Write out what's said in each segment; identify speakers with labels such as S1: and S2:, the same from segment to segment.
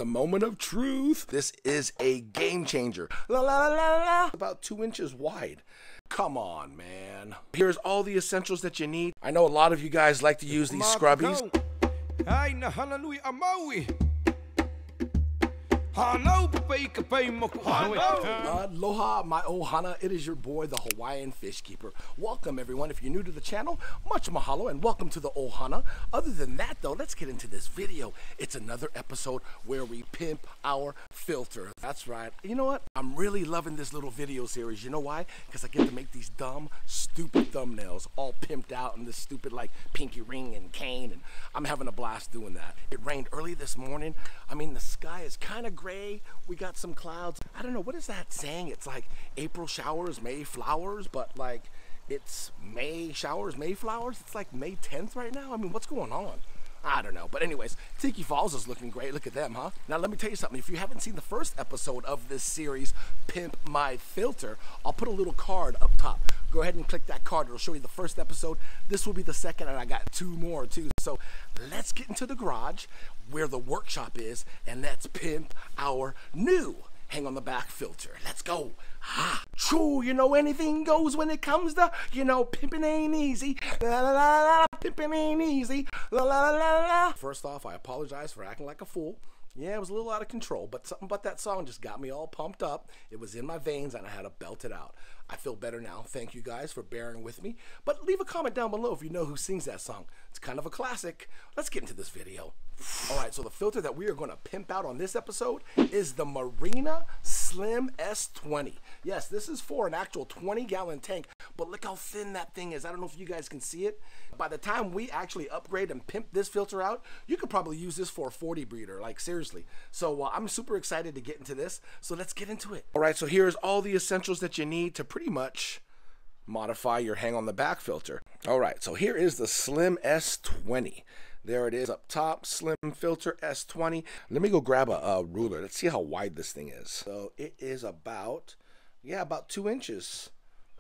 S1: the moment of truth. This is a game changer. La la la la la. About 2 inches wide. Come on, man. Here's all the essentials that you need. I know a lot of you guys like to use these scrubbies.
S2: Hana Hui A Maui.
S1: Aloha, my ohana. It is your boy, the Hawaiian Fish Keeper. Welcome, everyone. If you're new to the channel, much mahalo and welcome to the ohana. Other than that, though, let's get into this video. It's another episode where we pimp our filter. That's right. You know what? I'm really loving this little video series. You know why? Because I get to make these dumb, stupid thumbnails all pimped out in this stupid, like, pinky ring and cane, and I'm having a blast doing that. It rained early this morning. I mean, the sky is kind of gray. We got some clouds. I don't know, what is that saying? It's like April showers, May flowers, but like it's May showers, May flowers. It's like May 10th right now. I mean, what's going on? I don't know. But anyways, Tiki Falls is looking great. Look at them, huh? Now let me tell you something. If you haven't seen the first episode of this series, Pimp My Filter, I'll put a little card up top. Go ahead and click that card. It'll show you the first episode. This will be the second, and I got 2 more too. So let's get into the garage where the workshop is, and let's pimp our new hang on the back filter. Let's go. Ah, true, you know, anything goes when it comes to, you know, pimping ain't easy. La la la la, pimping ain't easy. La la la la la. First off, I apologize for acting like a fool. Yeah, it was a little out of control, but something about that song just got me all pumped up. It was in my veins and I had to belt it out. I feel better now. Thank you guys for bearing with me. But leave a comment down below if you know who sings that song. It's kind of a classic. Let's get into this video. All right, so the filter that we are going to pimp out on this episode is the Marina Slim S20. Yes, this is for an actual 20-gallon tank, but look how thin that thing is. I don't know if you guys can see it. By the time we actually upgrade and pimp this filter out, you could probably use this for a 40 breeder, like seriously. So I'm super excited to get into this, so let's get into it. All right, so here's all the essentials that you need to pretty much modify your hang on the back filter. All right, so here is the Slim S20. There it is up top, Slim Filter S20. Let me go grab a ruler. Let's see how wide this thing is. So it is about 2 inches.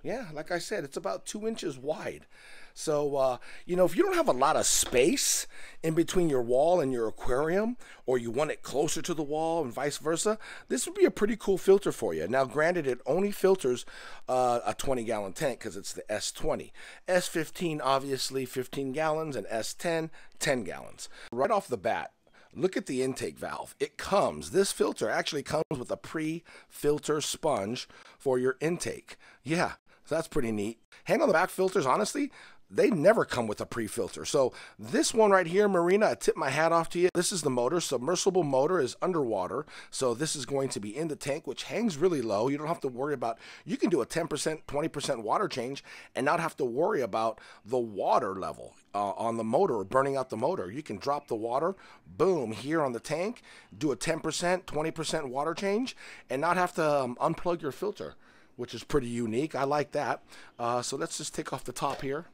S1: Yeah, like I said, it's about 2 inches wide. So, you know, if you don't have a lot of space in between your wall and your aquarium, or you want it closer to the wall and vice versa, this would be a pretty cool filter for you. Now, granted, it only filters a 20-gallon tank because it's the S20. S15, obviously, 15 gallons, and S10, 10 gallons. Right off the bat, look at the intake valve. This filter actually comes with a pre-filter sponge for your intake. Yeah, so that's pretty neat. Hang on the back filters, honestly, they never come with a pre-filter. So this one right here, Marina, I tip my hat off to you. This is the motor. Submersible motor is underwater. So this is going to be in the tank, which hangs really low. You don't have to worry about, you can do a 10%, 20% water change and not have to worry about the water level on the motor or burning out the motor. You can drop the water, boom, here on the tank, do a 10%, 20% water change and not have to unplug your filter, which is pretty unique. I like that. So let's just take off the top here.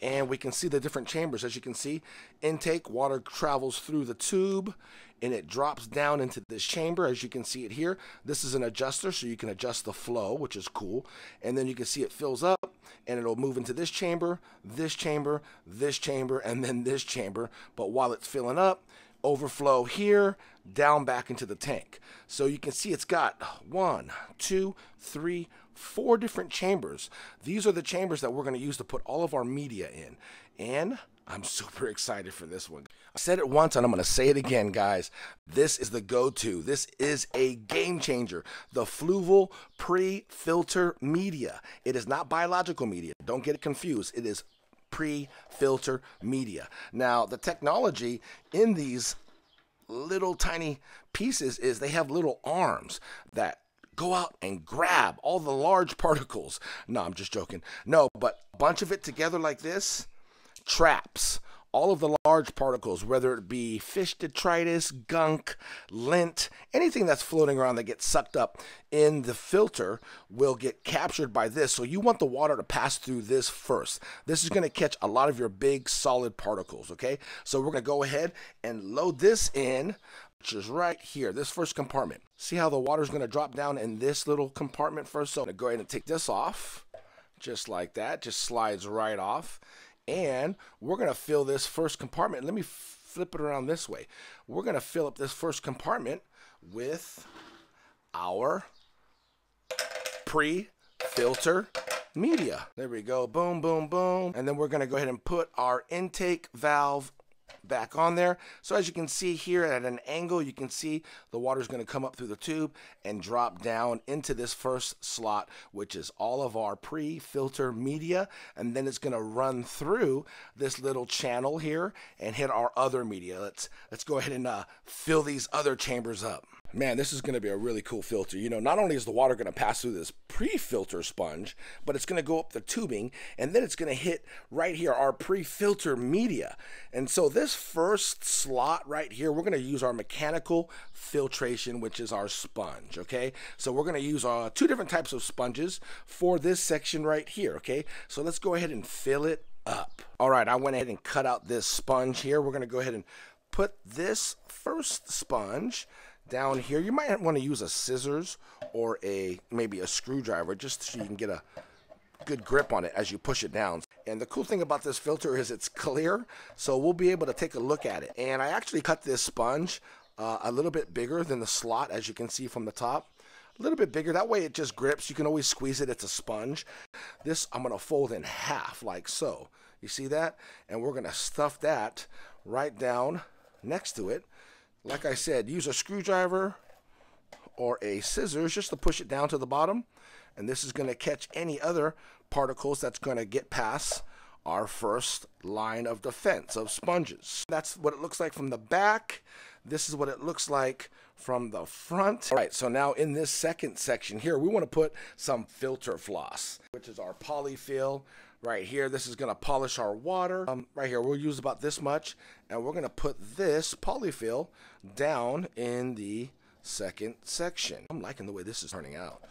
S1: And we can see the different chambers. As you can see, intake, water travels through the tube and it drops down into this chamber. As you can see it here, this is an adjuster, so you can adjust the flow, which is cool. And then you can see it fills up and it'll move into this chamber, this chamber, this chamber, and then this chamber. But while it's filling up, overflow here, down back into the tank. So you can see it's got 1, 2, 3, 4 different chambers. These are the chambers that we're going to use to put all of our media in. And I'm super excited for this one. I said it once and I'm going to say it again, guys. This is the go-to. This is a game changer. The Flooville pre-filter media. It is not biological media. Don't get it confused. It is pre-filter media. Now, the technology in these little tiny pieces is they have little arms that go out and grab all the large particles. No, I'm just joking. No, but a bunch of it together like this traps all of the large particles, whether it be fish detritus, gunk, lint, anything that's floating around that gets sucked up in the filter will get captured by this. So you want the water to pass through this first. This is going to catch a lot of your big solid particles, okay? So we're going to go ahead and load this in, which is right here, this first compartment. See how the water is going to drop down in this little compartment first? So I'm going to go ahead and take this off, just like that. Just slides right off. And we're going to fill this first compartment. Let me flip it around this way. We're going to fill up this first compartment with our pre-filter media. There we go. Boom, boom, boom. And then we're going to go ahead and put our intake valve back on there. So as you can see here at an angle, you can see the water is going to come up through the tube and drop down into this first slot, which is all of our pre-filter media, and then it's going to run through this little channel here and hit our other media. Let's go ahead and fill these other chambers up. Man, this is going to be a really cool filter. You know, not only is the water going to pass through this pre-filter sponge, but it's going to go up the tubing, and then it's going to hit right here, our pre-filter media. And so this first slot right here, we're going to use our mechanical filtration, which is our sponge, okay? So we're going to use two different types of sponges for this section right here, okay? So let's go ahead and fill it up. All right, I went ahead and cut out this sponge here. We're going to go ahead and put this first sponge down here. You might want to use a scissors or maybe a screwdriver just so you can get a good grip on it as you push it down. And the cool thing about this filter is it's clear, so we'll be able to take a look at it. And I actually cut this sponge a little bit bigger than the slot, as you can see from the top. A little bit bigger, that way it just grips. You can always squeeze it, it's a sponge. This I'm going to fold in half like so. You see that? And we're going to stuff that right down next to it. Like I said, use a screwdriver or a scissors just to push it down to the bottom. And this is going to catch any other particles that's going to get past our first line of defense of sponges. That's what it looks like from the back. This is what it looks like from the front. All right, so now in this second section here, we want to put some filter floss, which is our polyfill. Right here, this is going to polish our water. Right here, we'll use about this much, and we're going to put this polyfill down in the second section. I'm liking the way this is turning out.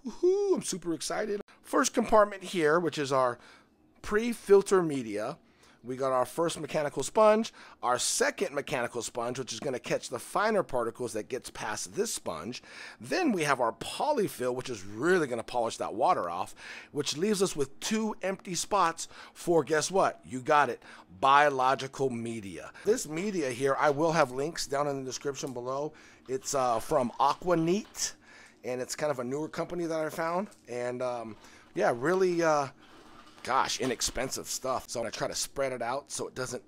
S1: Woohoo, I'm super excited. First compartment here, which is our pre-filter media. We got our first mechanical sponge, our second mechanical sponge, which is going to catch the finer particles that gets past this sponge. Then we have our polyfill, which is really going to polish that water off, which leaves us with two empty spots for, guess what? You got it, biological media. This media here, I will have links down in the description below. It's from Aquaneat, and it's kind of a newer company that I found. And yeah, really gosh, inexpensive stuff. So I'm going to try to spread it out so it doesn't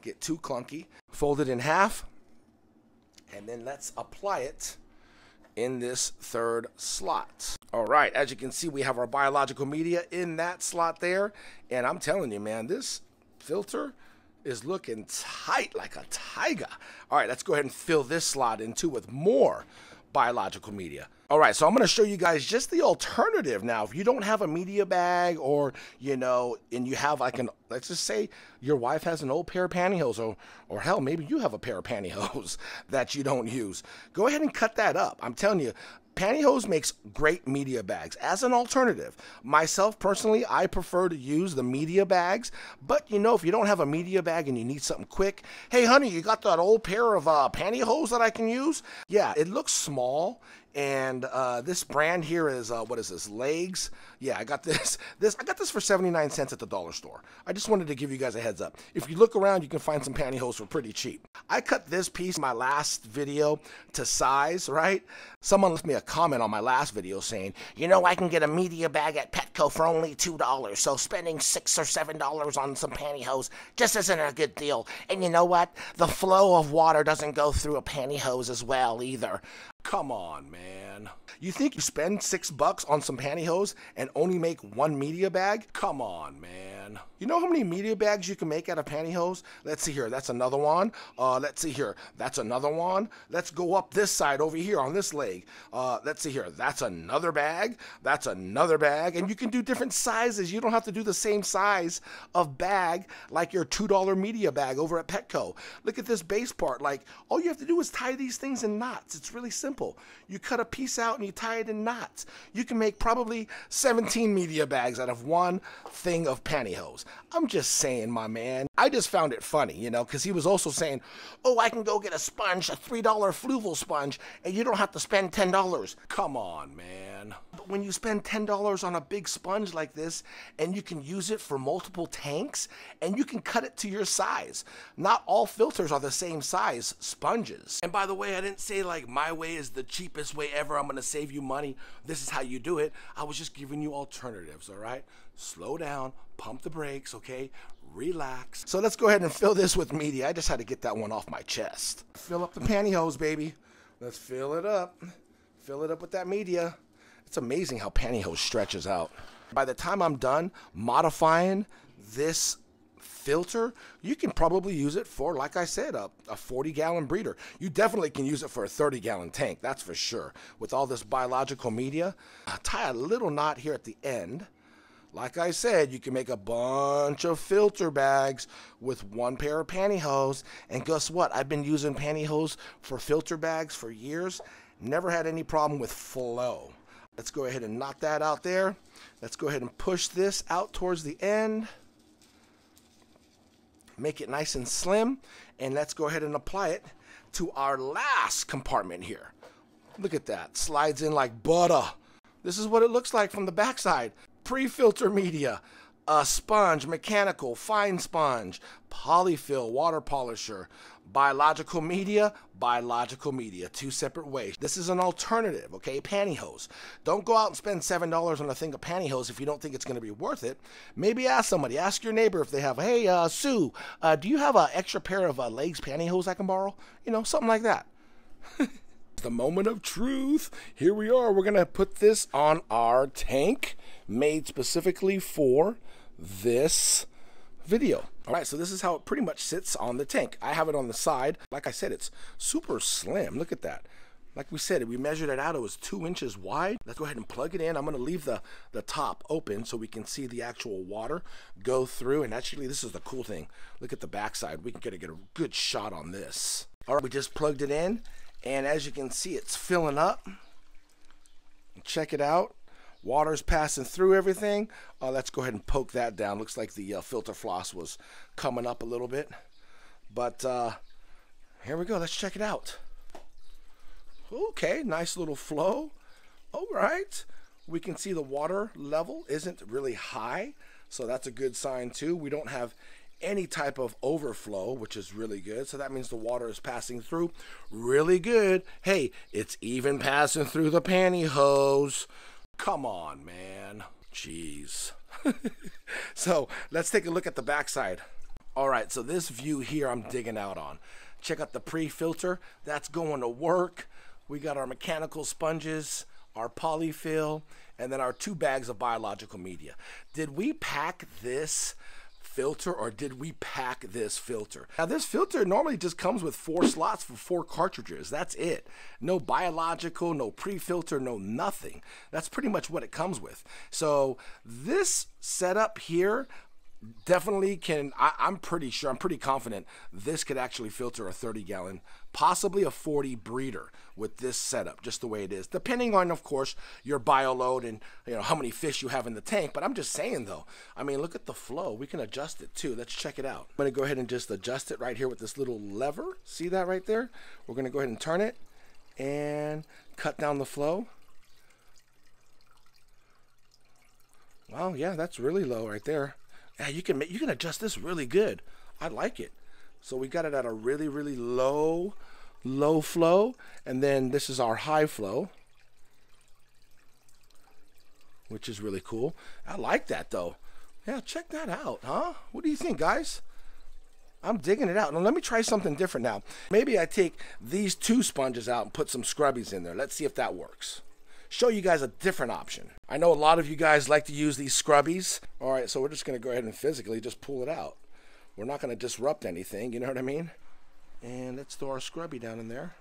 S1: get too clunky. Fold it in half, and then let's apply it in this third slot. All right, as you can see, we have our biological media in that slot there. And I'm telling you, man, this filter is looking tight like a tiger. All right, let's go ahead and fill this slot in too with more biological media. All right, so I'm going to show you guys just the alternative now. If you don't have a media bag, or, you know, and you have like let's just say your wife has an old pair of pantyhose, or hell, maybe you have a pair of pantyhose that you don't use. Go ahead and cut that up. I'm telling you, Pantyhose makes great media bags as an alternative. Myself, personally, I prefer to use the media bags, but you know, if you don't have a media bag and you need something quick, hey honey, you got that old pair of pantyhose that I can use? Yeah, it looks small, and this brand here is, what is this, Legs? Yeah, I got this. I got this for 79 cents at the dollar store. I just wanted to give you guys a heads up. If you look around, you can find some pantyhose for pretty cheap. I cut this piece in my last video to size, right? Someone left me a comment on my last video saying, you know, I can get a media bag at Petco for only $2, so spending $6 or $7 on some pantyhose just isn't a good deal. And you know what? The flow of water doesn't go through a pantyhose as well either. Come on, man. You think you spend $6 on some pantyhose and only make one media bag? Come on, man. You know how many media bags you can make out of pantyhose? Let's see here. That's another one. Let's see here. That's another one. Let's go up this side over here on this leg. Let's see here. That's another bag. That's another bag. And you can do different sizes. You don't have to do the same size of bag like your $2 media bag over at Petco. Look at this base part. Like, all you have to do is tie these things in knots. It's really simple. You cut a piece out and you tie it in knots. You can make probably 17 media bags out of one thing of pantyhose. I'm just saying, my man. I just found it funny, you know, because he was also saying, oh, I can go get a sponge, a $3 Flooville sponge, and you don't have to spend $10. Come on, man. but when you spend $10 on a big sponge like this, and you can use it for multiple tanks, and you can cut it to your size. Not all filters are the same size sponges. And by the way, I didn't say like my way is the cheapest way ever, I'm gonna save you money, this is how you do it. I was just giving you alternatives, all right? Slow down, pump the brakes, okay? Relax. So let's go ahead and fill this with media. I just had to get that one off my chest. Fill up the pantyhose, baby. Let's fill it up. Fill it up with that media. It's amazing how pantyhose stretches out. By the time I'm done modifying this filter, you can probably use it for, like I said, a 40-gallon breeder. You definitely can use it for a 30-gallon tank, that's for sure. With all this biological media, I'll tie a little knot here at the end. Like I said, you can make a bunch of filter bags with one pair of pantyhose. And guess what? I've been using pantyhose for filter bags for years. Never had any problem with flow. Let's go ahead and knock that out there. Let's go ahead and push this out towards the end. Make it nice and slim. And let's go ahead and apply it to our last compartment here. Look at that. Slides in like butter. This is what it looks like from the backside. Pre-filter media, a sponge, mechanical, fine sponge, polyfill, water polisher, biological media, two separate ways. This is an alternative, okay? Pantyhose. Don't go out and spend $7 on a thing of pantyhose if you don't think it's going to be worth it. Maybe ask somebody, ask your neighbor if they have, hey, Sue, do you have an extra pair of legs pantyhose I can borrow? You know, something like that. The moment of truth. Here we are. We're going to put this on our tank made specifically for this video. All right, so this is how it pretty much sits on the tank. I have it on the side. Like I said, it's super slim. Look at that. Like we said, we measured it out. It was 2 inches wide. Let's go ahead and plug it in. I'm going to leave the top open so we can see the actual water go through. And actually, this is the cool thing. Look at the backside. We can get a good shot on this. All right, we just plugged it in. And as you can see, it's filling up. Check it out. Water's passing through everything. Let's go ahead and poke that down. Looks like the filter floss was coming up a little bit. But here we go. Let's check it out. Okay, nice little flow. All right. We can see the water level isn't really high. So that's a good sign too. We don't have any type of overflow, which is really good. So that means the water is passing through really good. Hey, it's even passing through the pantyhose. Come on, man. Jeez. So let's take a look at the backside. All right, so this view here I'm digging out on. Check out the pre-filter. That's going to work. We got our mechanical sponges, our polyfill, and then our 2 bags of biological media. Did we pack this filter or did we pack this filter? Now this filter normally just comes with 4 slots for 4 cartridges. That's it. No biological, no pre-filter, no nothing. That's pretty much what it comes with. So this setup here definitely can, I'm pretty sure, I'm pretty confident this could actually filter a 30-gallon, possibly a 40 breeder with this setup, just the way it is, depending on, of course, your bio load and how many fish you have in the tank. But I'm just saying though, I mean, look at the flow. We can adjust it too. Let's check it out. I'm gonna go ahead and just adjust it right here with this little lever. See that right there? We're gonna go ahead and turn it and cut down the flow. Wow, yeah, that's really low right there. Yeah, you can adjust this really good. I like it. So we got it at a really, really low flow, and then this is our high flow, which is really cool. I like that though. Yeah, check that out, huh? What do you think, guys? I'm digging it out. Now let me try something different now. Maybe I take these 2 sponges out and put some scrubbies in there. Let's see if that works. Show you guys a different option. I know a lot of you guys like to use these scrubbies. All right, so we're just gonna go ahead and physically just pull it out. We're not gonna disrupt anything, you know what I mean? And let's throw our scrubby down in there.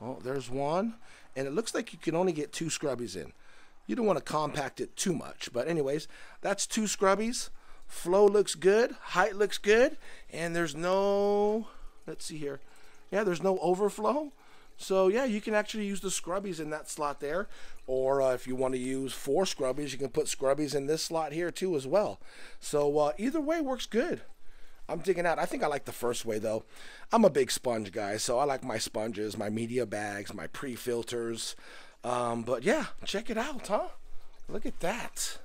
S1: Oh, there's one. And it looks like you can only get 2 scrubbies in. You don't want to compact it too much. But anyways, that's 2 scrubbies. Flow looks good. Height looks good. And there's no, let's see here. Yeah, there's no overflow. So yeah, you can actually use the scrubbies in that slot there. Or if you want to use 4 scrubbies, you can put scrubbies in this slot here too as well. So either way works good. I'm digging out. I think I like the first way though. I'm a big sponge guy, so I like my sponges, my media bags, my pre-filters. But yeah, check it out, huh? Look at that.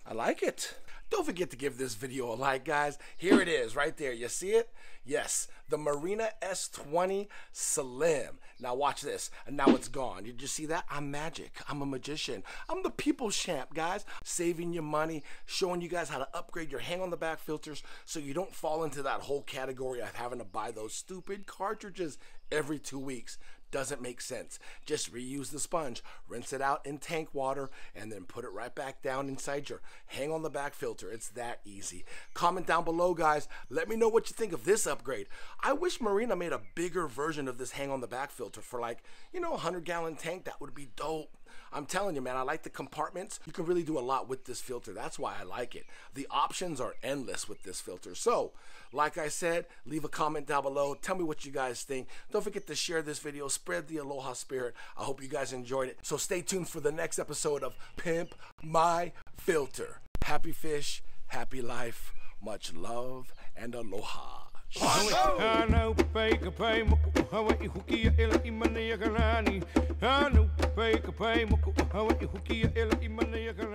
S1: I like it. Don't forget to give this video a like, guys. Here it is, right there. You see it? Yes, the Marina S20 Slim. Now watch this. And now it's gone. Did you see that? I'm magic. I'm a magician. I'm the people's champ, guys. Saving you money, showing you guys how to upgrade your hang-on-the-back filters so you don't fall into that whole category of having to buy those stupid cartridges every 2 weeks. Doesn't make sense. Just reuse the sponge, rinse it out in tank water, and then put it right back down inside your hang-on-the-back filter. It's that easy. Comment down below, guys. Let me know what you think of this upgrade. I wish Marina made a bigger version of this hang-on-the-back filter for, like, you know, a 100-gallon tank. That would be dope. I'm telling you, man, I like the compartments. You can really do a lot with this filter. That's why I like it. The options are endless with this filter. So, like I said, leave a comment down below. Tell me what you guys think. Don't forget to share this video. Spread the aloha spirit. I hope you guys enjoyed it. So stay tuned for the next episode of Pimp My Filter. Happy fish, happy life. Much love and aloha.
S2: Hana Hui A Maui.